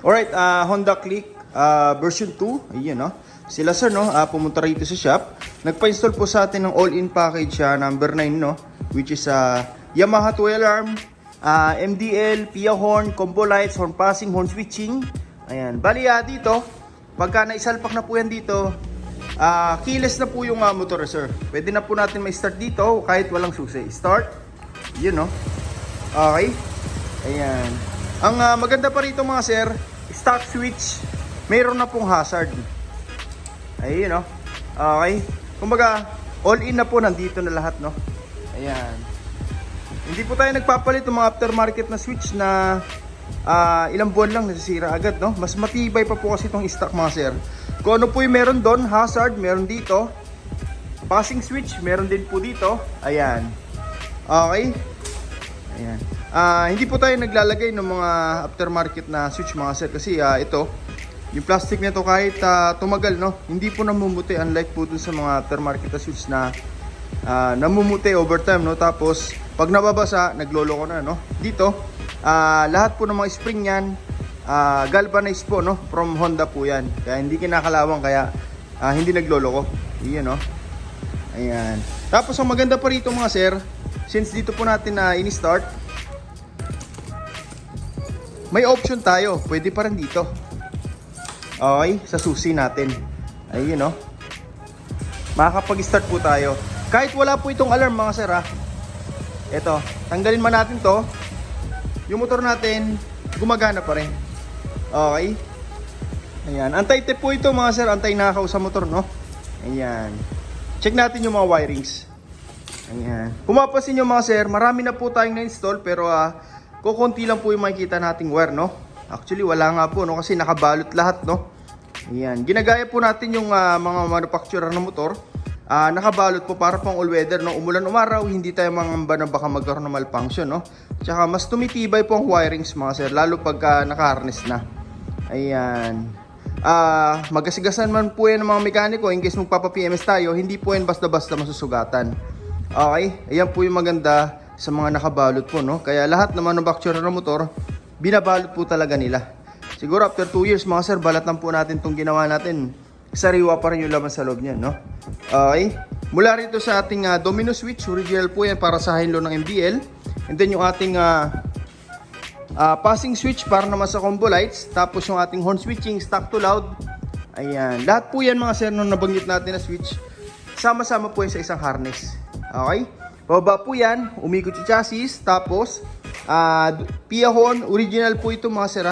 Alright, Honda Click version 2. Ayan, no? Sila sir, no? Pumunta rito sa shop. Nagpa-install po sa atin ng all-in package number 9, no? Which is Yamaha 2 alarm, MDL, PIA horn, combo lights, horn passing, horn switching. Ayan. Bali, dito, pagka naisalpak na po yan dito, keyless na po yung motor, sir. Pwede na po natin ma-start dito kahit walang susi. Start. Yun, no? Okay. Ayan. Ang maganda pa rito mga sir, stock switch, mayroon na pong hazard. Ayun, no? Okay. Kumbaga, all-in na po, nandito na lahat, no? Ayan. Hindi po tayo nagpapalit ng mga aftermarket na switch na ilang buwan lang nasisira agad, no? Mas matibay pa po kasi itong stock mga sir. Kung ano po yung meron doon, hazard, meron dito. Passing switch, meron din po dito. Ayan. Okay. Ayan. Hindi po tayo naglalagay ng mga aftermarket na switch mga sir kasi ito, yung plastic nito kahit tumagal, no, hindi po namumuti, unlike po dun sa mga aftermarket na switch na namumuti over time, no. Tapos pag nababasa, nagloloko na, no. Dito, lahat po ng mga spring yan, galvanized po, no, from Honda po yan. Kaya hindi kinakalawang, kaya hindi nagloloko. Iyan, no. Ayan. Tapos ang maganda pa rito mga sir, since dito po natin in-start, may option tayo. Pwede pa rin dito. Okay, sa susi natin. Ayun, no. Makakapag-start po tayo. Kahit wala po itong alarm mga sir, Ito, tanggalin man natin to. Yung motor natin, gumagana pa rin. Okay. Ayan, anti-tip po ito mga sir. Anti-nakaw sa motor, no. Ayan. Check natin yung mga wirings. Ayan. Kung mapapansin nyo mga sir, marami na po tayong na-install, pero kukunti lang po yung makikita nating wire, no. Actually, wala nga po, no, kasi nakabalot lahat, no. Ayan. Ginagaya po natin yung mga manufacturer ng motor. Nakabalot po para pang all-weather, no. Umulan umaraw, hindi tayo mangamba na baka magkaroon ng malfunction, no. Tsaka mas tumitibay po ang wirings mga sir, lalo pagka naka-harness na. Ayan. Magasigasan man po yan ng mga mekaniko in case magpapa-PMS tayo, hindi po yan basta-basta masusugatan. Okay? Ayan po yung maganda sa mga nakabalot po, no. Kaya lahat ng manufacturer ng motor, binabalot po talaga nila. Siguro after 2 years mga sir, balatan po natin itong ginawa natin. Sariwa pa rin yung laman sa loob niyan, no? Okay. Mula rito sa ating domino switch, original po yan para sa high-low ng MDL. And then yung ating passing switch para naman sa combo lights. Tapos yung ating horn switching, stock to loud. Ayan. Lahat po yan mga sir, nung nabanggit natin na switch, sama-sama po yan sa isang harness. Okay? Pababa po yan, umikot yung chassis. Tapos PIA horn, original po ito mga sir.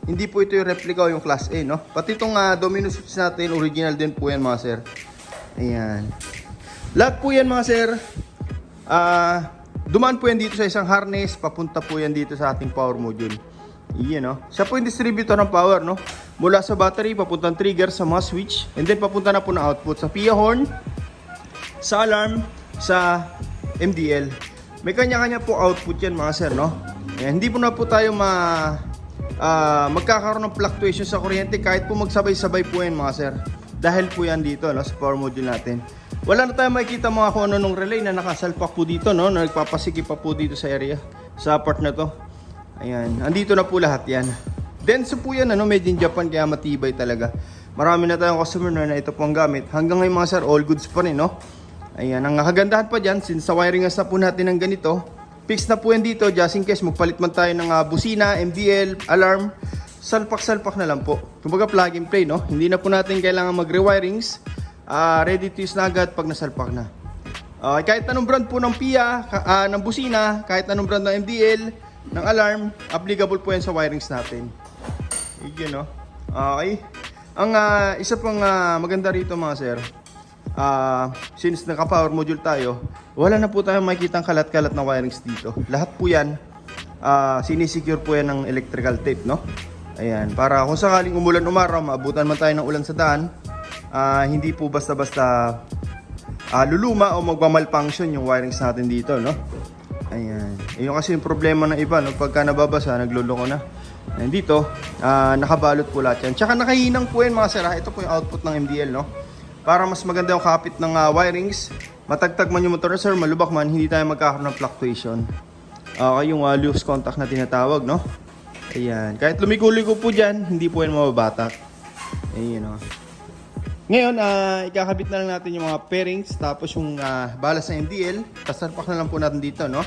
Hindi po ito yung replica o yung class A, no? Pati itong domino switch natin, original din po yan mga sir. Ayan. Lahat po yan mga sir, dumaan po yan dito sa isang harness. Papunta po yan dito sa ating power module. Iyan, no? Siya po yung distributor ng power, no? Mula sa battery, papuntang trigger sa mga switch. And then papunta na po na output sa PIA horn, sa alarm, sa MDL. May kanya-kanya po output yan mga sir, no? Ayan, hindi po na po tayo magkakaroon ng fluctuation sa kuryente kahit po magsabay-sabay po yan mga sir. Dahil po yan dito, no, sa power module natin. Wala na tayo makikita mga kung ano nung relay na nakasalpak po dito, no? Nagpapasikip pa po dito sa area, sa part na to. Ayan, andito na po lahat yan. Denso po yan, ano, made in Japan, kaya matibay talaga. Marami na tayong customer na ito pong gamit. Hanggang ngayon mga sir, all goods pa rin, no? Ayan, ang kagandahan pa dyan, since sa wiring na po natin ng ganito, fix na po yan dito, just in case magpalit man tayo ng busina, MDL, alarm, salpak-salpak na lang po. Kumbaga plug and play, no? Hindi na po natin kailangan mag-rewirings, ready to use na agad pag nasalpak na. Kahit anong brand po ng PIA, ng busina, kahit anong brand ng MDL, ng alarm, applicable po yan sa wirings natin. Yun, no? Okay. Ang isa pang maganda rito mga sir, since naka-power module tayo, wala na po tayo makikita ang kalat-kalat na wirings dito. Lahat po yan, sinisecure po yan ng electrical tape, no? Ayan, para kung sakaling umulan umaraw, maabutan man tayo ng ulan sa daan, hindi po basta-basta luluma o magmamalfunction yung wirings natin dito, no? Ayan, yun kasi yung problema ng iba, no? Pagka nababasa, nagluloko na. Ayan, dito, nakabalot po lahat yan. Tsaka nakahinang po yan mga sir, ito po yung output ng MDL, no? Para mas maganda yung kapit ng wirings, matagtag man yung motor na sir, malubak man, hindi tayo magkakaroon ng fluctuation. Yung loose contact na tinatawag, no? Ayan. Kahit lumiko-liko po dyan, hindi po yan mababatak. Ayan o. Ngayon, ikakabit na lang natin yung mga pairings, tapos yung balas na MDL. Tasalpak na lang po natin dito, no?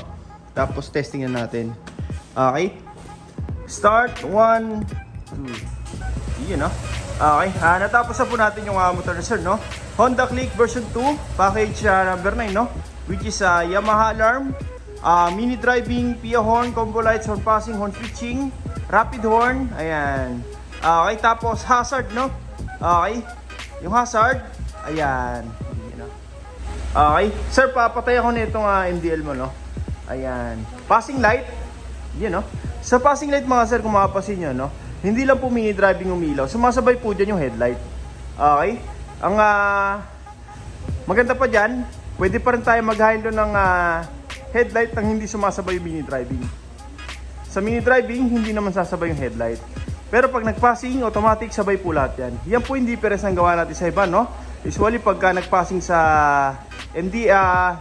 Tapos testing na natin. Okay. Start. 1, 2. Yun, no? Okay. Natapos na po natin yung motor na sir, no? Honda Click version 2, package number 9, no? Which is Yamaha alarm, mini driving, PIA horn, combo lights, horn passing, horn switching, rapid horn. Ayan. Okay. Tapos hazard, no? Okay. Yung hazard, ayan. Okay. Sir, papatay ako na itong MDL mo, no? Ayan. Passing light. Yan, no? Sa passing light, mga sir, kung makapasin nyo, no? Hindi lang po mini driving umilaw. Sumasabay po dyan yung headlight. Okay? Ang maganda pa dyan, pwede pa rin tayo mag-hilo ng headlight nang hindi sumasabay yung mini driving. Sa mini driving, hindi naman sasabay yung headlight. Pero pag nag-passing, automatic sabay po lahat yan. Yan po hindi difference ang gawa natin sa iba, no? Usually pagka nag-passing sa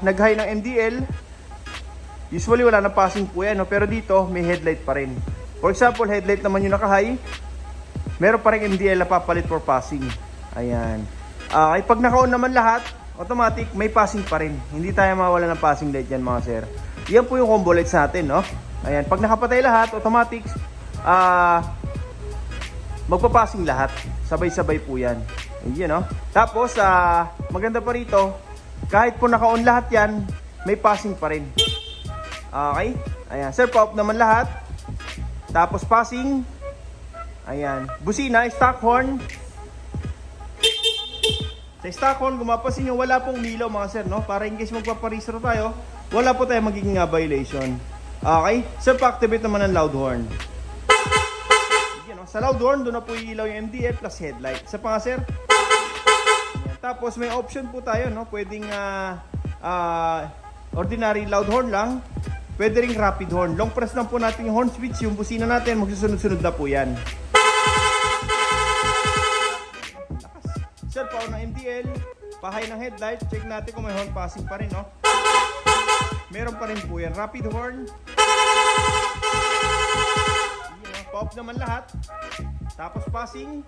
nag-high ng MDL, usually wala na passing po yan, no? Pero dito, may headlight pa rin. For example, headlight naman yung naka-high, meron pa rin MDL na papalit for passing. Ayan. Okay, pag naka-on naman lahat, automatic may passing pa rin. Hindi tayo mawala ng passing light yan, mga sir. Yan po yung combo lights natin, no? Ayan, pag nakapatay lahat, automatic, magpapassing lahat. Sabay-sabay po yan. Ayan, no? Tapos, maganda pa rito, kahit po naka-on lahat yan, may passing pa rin. Okay? Ayan. Sir, pa-off naman lahat. Tapos passing. Ayan. Busina, stock horn. Sa stock horn, kung mapasin nyo, wala pong umilaw, mga sir, no? Para in case magpaparistro tayo, wala po tayong magiging violation. Okay? Sir, pa-activate naman ang loud horn. Sa loud horn, doon na po ilaw yung MDL plus headlight. Sa pa nga, sir. Ayan. Tapos may option po tayo, no? Pwedeng ordinary loud horn lang. Pwede ring rapid horn. Long press lang po natin yung horn switch. Yung busina natin, magsusunod-sunod na po yan. Sir, pa-on ng MDL. Pa-high ng headlight. Check natin kung may horn passing pa rin, no? Meron pa rin po yan. Rapid horn. Pa-off naman lahat. Tapos passing,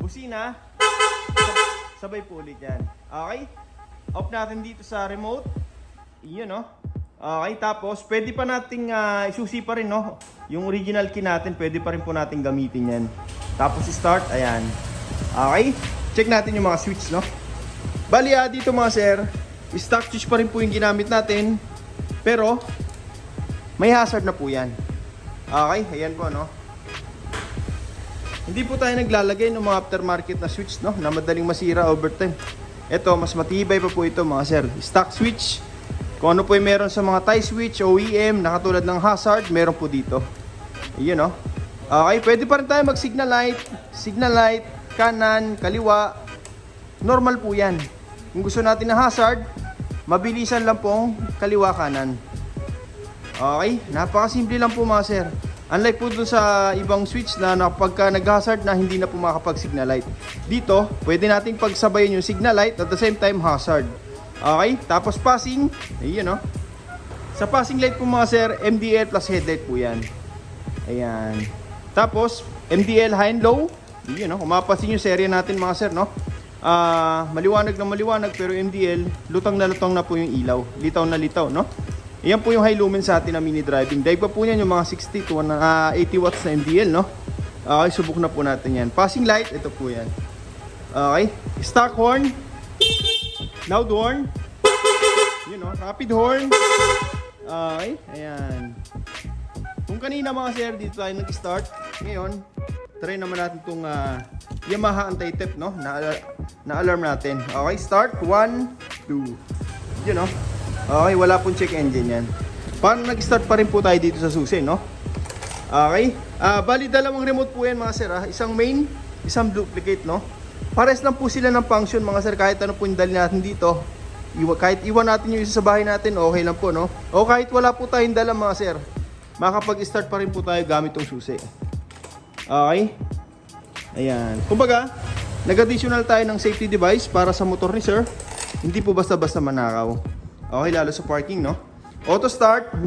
busina, sabay po ulit yan. Okay? Off natin dito sa remote. Iyon, no? Okay, tapos pwede pa nating isusi pa rin, no? Yung original key natin, pwede pa rin po nating gamitin yan. Tapos start, ayan. Okay? Check natin yung mga switch, no? Bali, dito mga sir, stock switch pa rin po yung ginamit natin. Pero, may hazard na po yan. Okay, ayan po, no? Hindi po tayo naglalagay ng mga aftermarket na switch, no, na madaling masira over time. Ito, mas matibay pa po ito, mga sir. Stock switch. Kung ano po yung meron sa mga tie switch, OEM, na katulad ng hazard, meron po dito. Ayan, no? Okay, pwede pa rin tayo mag-signal light, kanan, kaliwa. Normal po yan. Kung gusto natin ng hazard, mabilisan lang pong kaliwa, kanan. Okay, napakasimple lang po, mga sir. Unlike po dun sa ibang switch na pagka nag-hazard na hindi na po makakapag-signal light. Dito, pwede nating pagsabayin yung signal light at the same time hazard. Okay? Tapos passing, ayun, no? Sa passing light po, mga sir, MDL plus headlight po yan. Ayan. Tapos, MDL high and low. Ayun, no? Kung mapapansin yung serye natin, mga sir, no? Maliwanag na maliwanag, pero MDL, lutang na po yung ilaw. Litaw na litaw, no? Ayan po yung high lumen sa atin na mini driving. Dahil pa po yan yung mga 60 to 80 watts na MDL, no? Okay, subok na po natin yan. Passing light, ito po yan. Okay, stock horn, loud horn, yun, no? Rapid horn. Okay, ayan. Kung kanina, mga sir, dito tayo nag-start. Ngayon, try naman natin itong Yamaha anti-theft, no? Na alarm natin. Okay, start. 1, 2. Yun, no? Okay, wala pong check engine yan. Paano nag-start pa rin po tayo dito sa susi, no? Okay. Bali, dalawang remote po yan, mga sir. Isang main, isang duplicate, no? Pares lang po sila ng function, mga sir. Kahit ano po yung dali natin dito. Kahit iwan natin yung isa sa bahay natin, okay lang po, no? O kahit wala po tayong dala, mga sir. Makapag-start pa rin po tayo gamit yung susi. Okay. Ayan. Kumbaga, nag-additional tayo ng safety device para sa motor ni sir. Hindi po basta-basta manakaw. Okay, lalo sa parking, no? Auto start, 1, 2.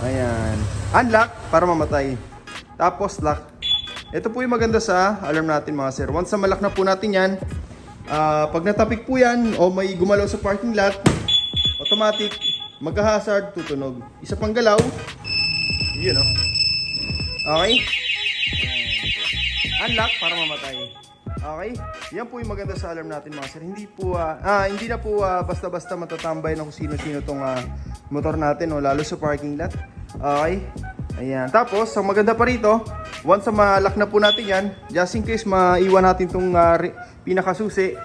Ayan. Unlock para mamatay. Tapos lock. Ito po yung maganda sa alarm natin mga sir. Once na malak na po natin yan, pag natapik po yan o may gumalaw sa parking lot, automatic, mag-hazard, tutunog. Isa pang galaw, yun o. Okay? Unlock para mamatay. Okay? Yan po yung maganda sa alarm natin mga sir. Hindi na po basta-basta matatambay na kung sino-sino tong motor natin o lalo sa parking lot. Okay? Ayan. Tapos, ang maganda pa rito, once na malak na po natin yan, just in case maiwan natin tong pinakasusi,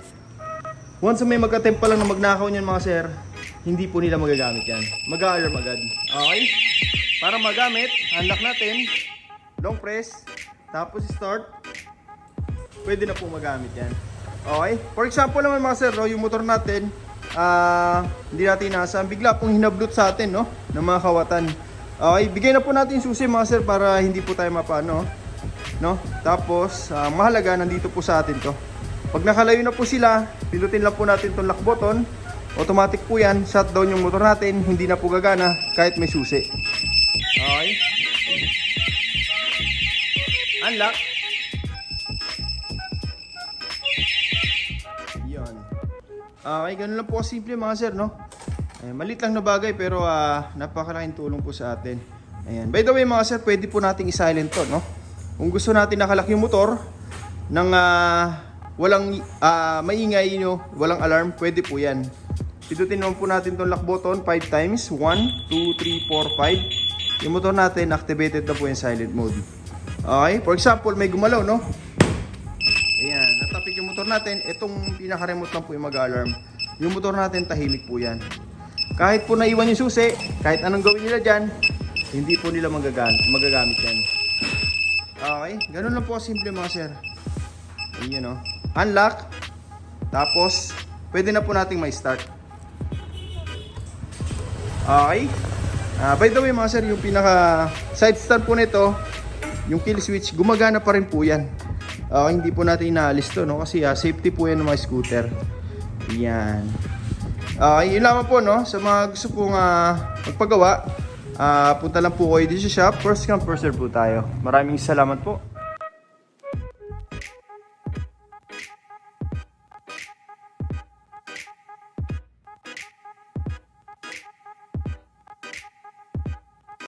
once na may mag-attempt pa lang na magnakaw niyan mga sir, hindi po nila magagamit yan. Mag-a-alarm agad. Okay? Para magamit, unlock natin, long press, tapos start, pwede na po magamit yan. Okay? For example naman mga sir, no, yung motor natin, hindi natin inaasahan, bigla pong hinablot sa atin, no, ng mga kawatan. Okay, bigay na po natin yung susi mga sir para hindi po tayo mapano, no? Tapos, mahalaga, nandito po sa atin to. Pag nakalayo na po sila, pindutin lang po natin itong lock button. Automatic po yan, shutdown yung motor natin, hindi na po gagana kahit may susi. Okay. Unlock. Yun. Okay, ganun lang po simple mga sir, no? Malit lang na bagay pero napakalaking tulong po sa atin. Ayan. By the way mga sir, pwede po nating i-silent to, no? Kung gusto natin nakalak yung motor ng walang maingay, walang alarm, pwede po yan. Pindutin naman po natin itong lock button 5 times. 1, 2, 3, 4, 5. Yung motor natin, activated na po yung silent mode. Okay? For example, may gumalaw, no? Ayan. Natapik yung motor natin. Itong pinaka-remote lang po yung mag-alarm. Yung motor natin, tahimik po yan. Kahit po naiwan yung susi, kahit anong gawin nila dyan, hindi po nila magagamit yan. Okay? Ganun lang po simple mga sir. Ayun, no? Unlock. Tapos, pwede na po nating may start. Okay? By the way mga sir, yung pinaka side stand po nito, yung kill switch, gumagana pa rin po yan. Hindi po natin inaalis to, no? Kasi safety po yan ng mga scooter. Yan. Yun lamang po, no? Sa mga gusto pong magpagawa, punta lang po kayo dito sa shop. First come, first serve po tayo. Maraming salamat po.